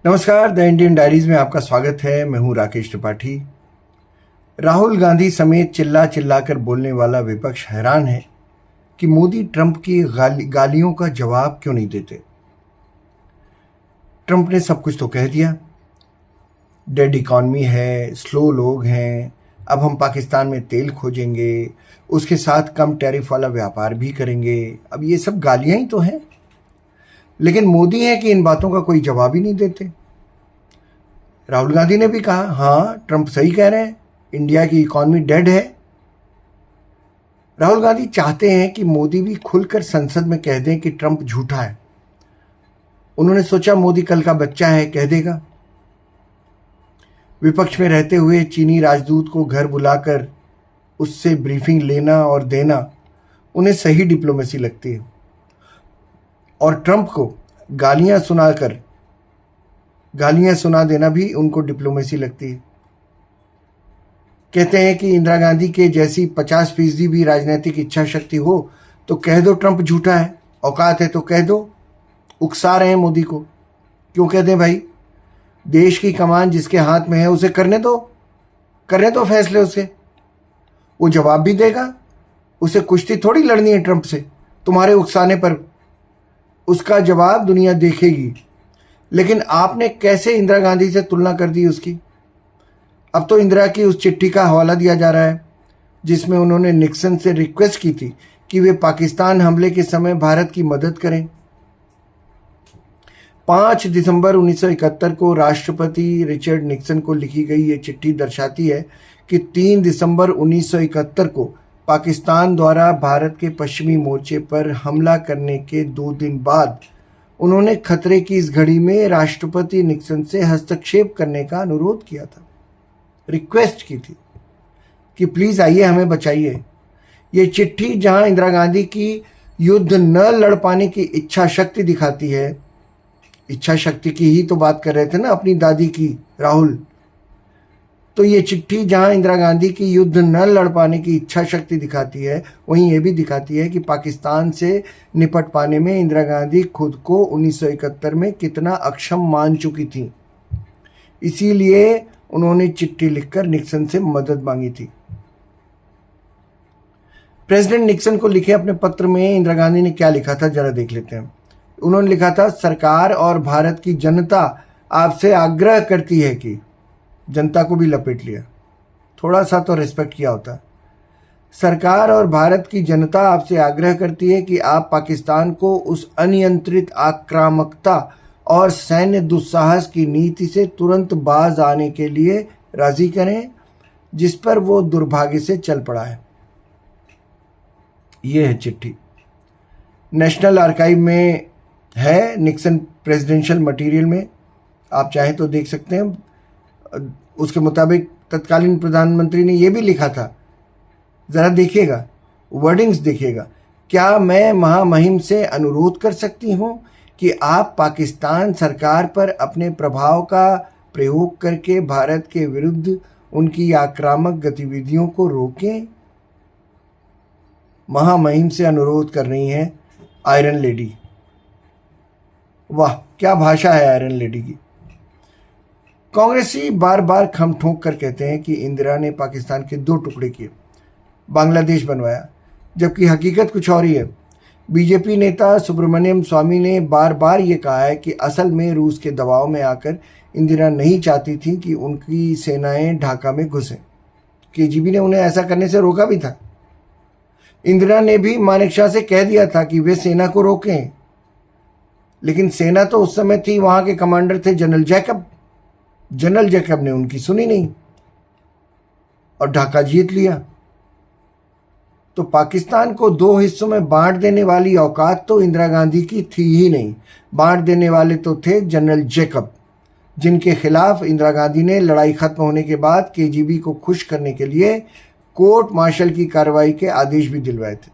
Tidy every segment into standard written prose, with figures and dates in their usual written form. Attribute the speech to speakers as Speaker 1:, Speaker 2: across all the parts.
Speaker 1: नमस्कार, the Indian diaries में आपका स्वागत है। मैं हूं राकेश त्रिपाठी। राहुल गांधी समेत चिल्ला चिल्लाकर बोलने वाला विपक्ष हैरान है कि मोदी ट्रंप की गालियों का जवाब क्यों नहीं देते। ट्रंप ने सब कुछ तो कह दिया, डेड इकॉनमी है, स्लो लोग हैं, अब हम पाकिस्तान में तेल खोजेंगे, उसके साथ कम टैरिफ वाला व्यापार भी करेंगे। अब ये सब गालियां ही तो हैं, लेकिन मोदी है कि इन बातों का कोई जवाब ही नहीं देते। राहुल गांधी ने भी कहा, हाँ ट्रंप सही कह रहे हैं, इंडिया की इकॉनमी डेड है। राहुल गांधी चाहते हैं कि मोदी भी खुलकर संसद में कह दें कि ट्रंप झूठा है। उन्होंने सोचा मोदी कल का बच्चा है, कह देगा। विपक्ष में रहते हुए चीनी राजदूत को घर बुलाकर उससे ब्रीफिंग लेना और देना उन्हें सही डिप्लोमेसी लगती है, और ट्रंप को गालियां सुना देना भी उनको डिप्लोमेसी लगती है। कहते हैं कि इंदिरा गांधी के जैसी 50% भी राजनीतिक इच्छा शक्ति हो तो कह दो ट्रंप झूठा है, औकात है तो कह दो। उकसा रहे हैं मोदी को, क्यों कह दें भाई? देश की कमान जिसके हाथ में है उसे करने दो फैसले उसे। वो जवाब भी देगा, उसे कुश्ती थोड़ी लड़नी है ट्रंप से तुम्हारे उकसाने पर। उसका जवाब दुनिया देखेगी। लेकिन आपने कैसे इंदिरा गांधी से तुलना कर दी उसकी। अब तो इंदिरा की उस चिट्ठी का हवाला दिया जा रहा है जिसमें उन्होंने निक्सन से रिक्वेस्ट की थी कि वे पाकिस्तान हमले के समय भारत की मदद करें। 5 दिसंबर 1971 को राष्ट्रपति रिचर्ड निक्सन को लिखी गई ये चिट्ठी दर्शाती है कि 3 दिसंबर 1971 को पाकिस्तान द्वारा भारत के पश्चिमी मोर्चे पर हमला करने के 2 दिन बाद उन्होंने खतरे की इस घड़ी में राष्ट्रपति निक्सन से हस्तक्षेप करने का अनुरोध किया था, रिक्वेस्ट की थी कि प्लीज आइए हमें बचाइए। ये चिट्ठी जहां इंदिरा गांधी की युद्ध न लड़ पाने की इच्छा शक्ति दिखाती है, इच्छा शक्ति की ही तो बात कर रहे थे ना अपनी दादी की राहुल, तो ये चिट्ठी जहां इंदिरा गांधी की युद्ध न लड़ पाने की इच्छा शक्ति दिखाती है, वहीं ये भी दिखाती है कि पाकिस्तान से निपट पाने में इंदिरा गांधी खुद को 1971 में कितना अक्षम मान चुकी थी। इसीलिए उन्होंने चिट्ठी लिखकर निक्सन से मदद मांगी थी। प्रेसिडेंट निक्सन को लिखे अपने पत्र में इंदिरा गांधी ने क्या लिखा था, जरा देख लेते हैं। उन्होंने लिखा था, सरकार और भारत की जनता आपसे आग्रह करती है कि, जनता को भी लपेट लिया, थोड़ा सा तो रिस्पेक्ट किया होता। सरकार और भारत की जनता आपसे आग्रह करती है कि आप पाकिस्तान को उस अनियंत्रित आक्रामकता और सैन्य दुस्साहस की नीति से तुरंत बाज आने के लिए राजी करें जिस पर वो दुर्भाग्य से चल पड़ा है। ये है चिट्ठी, नेशनल आर्काइव में है, निक्सन प्रेसिडेंशियल मटेरियल में, आप चाहें तो देख सकते हैं। उसके मुताबिक तत्कालीन प्रधानमंत्री ने यह भी लिखा था, जरा देखिएगा, वर्डिंग्स देखिएगा। क्या मैं महामहिम से अनुरोध कर सकती हूं कि आप पाकिस्तान सरकार पर अपने प्रभाव का प्रयोग करके भारत के विरुद्ध उनकी आक्रामक गतिविधियों को रोकें। महामहिम से अनुरोध कर रही हैं आयरन लेडी। वाह, क्या भाषा है आयरन लेडी की। कांग्रेसी बार बार खम ठोक कर कहते हैं कि इंदिरा ने पाकिस्तान के 2 टुकड़े किए, बांग्लादेश बनवाया, जबकि हकीकत कुछ और ही है। बीजेपी नेता सुब्रमण्यम स्वामी ने बार बार ये कहा है कि असल में रूस के दबाव में आकर इंदिरा नहीं चाहती थी कि उनकी सेनाएं ढाका में घुसें। केजीबी ने उन्हें ऐसा करने से रोका भी था। इंदिरा ने भी मानेकशॉ से कह दिया था कि वे सेना को रोकें, लेकिन सेना तो उस समय थी, वहां के कमांडर थे जनरल जैकब। जनरल जैकब ने उनकी सुनी नहीं और ढाका जीत लिया। तो पाकिस्तान को 2 हिस्सों में बांट देने वाली औकात तो इंदिरा गांधी की थी ही नहीं। बांट देने वाले तो थे जनरल जैकब, जिनके खिलाफ इंदिरा गांधी ने लड़ाई खत्म होने के बाद केजीबी को खुश करने के लिए कोर्ट मार्शल की कार्रवाई के आदेश भी दिलवाए थे।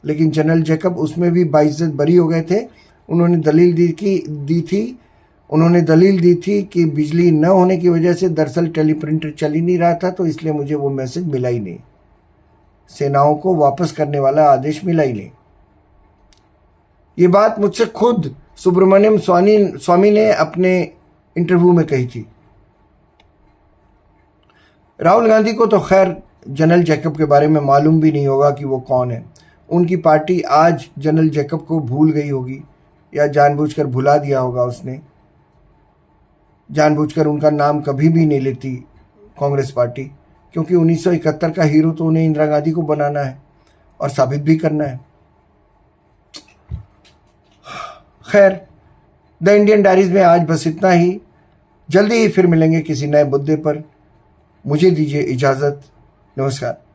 Speaker 1: लेकिन जनरल जैकब उसमें भी बाइज्जत बरी हो गए थे। उन्होंने दलील दी थी कि बिजली न होने की वजह से दरअसल टेलीप्रिंटर चल ही नहीं रहा था, तो इसलिए मुझे वो मैसेज मिला ही नहीं, सेनाओं को वापस करने वाला आदेश मिला ही नहीं। ये बात मुझसे खुद सुब्रमण्यम स्वामी ने अपने इंटरव्यू में कही थी। राहुल गांधी को तो खैर जनरल जैकब के बारे में मालूम भी नहीं होगा कि वो कौन है। उनकी पार्टी आज जनरल जैकब को भूल गई होगी या जानबूझकर भुला दिया होगा उसने। जानबूझकर उनका नाम कभी भी नहीं लेती कांग्रेस पार्टी, क्योंकि 1971 का हीरो तो उन्हें इंदिरा गांधी को बनाना है और साबित भी करना है। खैर, द इंडियन डायरीज में आज बस इतना ही। जल्दी ही फिर मिलेंगे किसी नए मुद्दे पर। मुझे दीजिए इजाज़त। नमस्कार।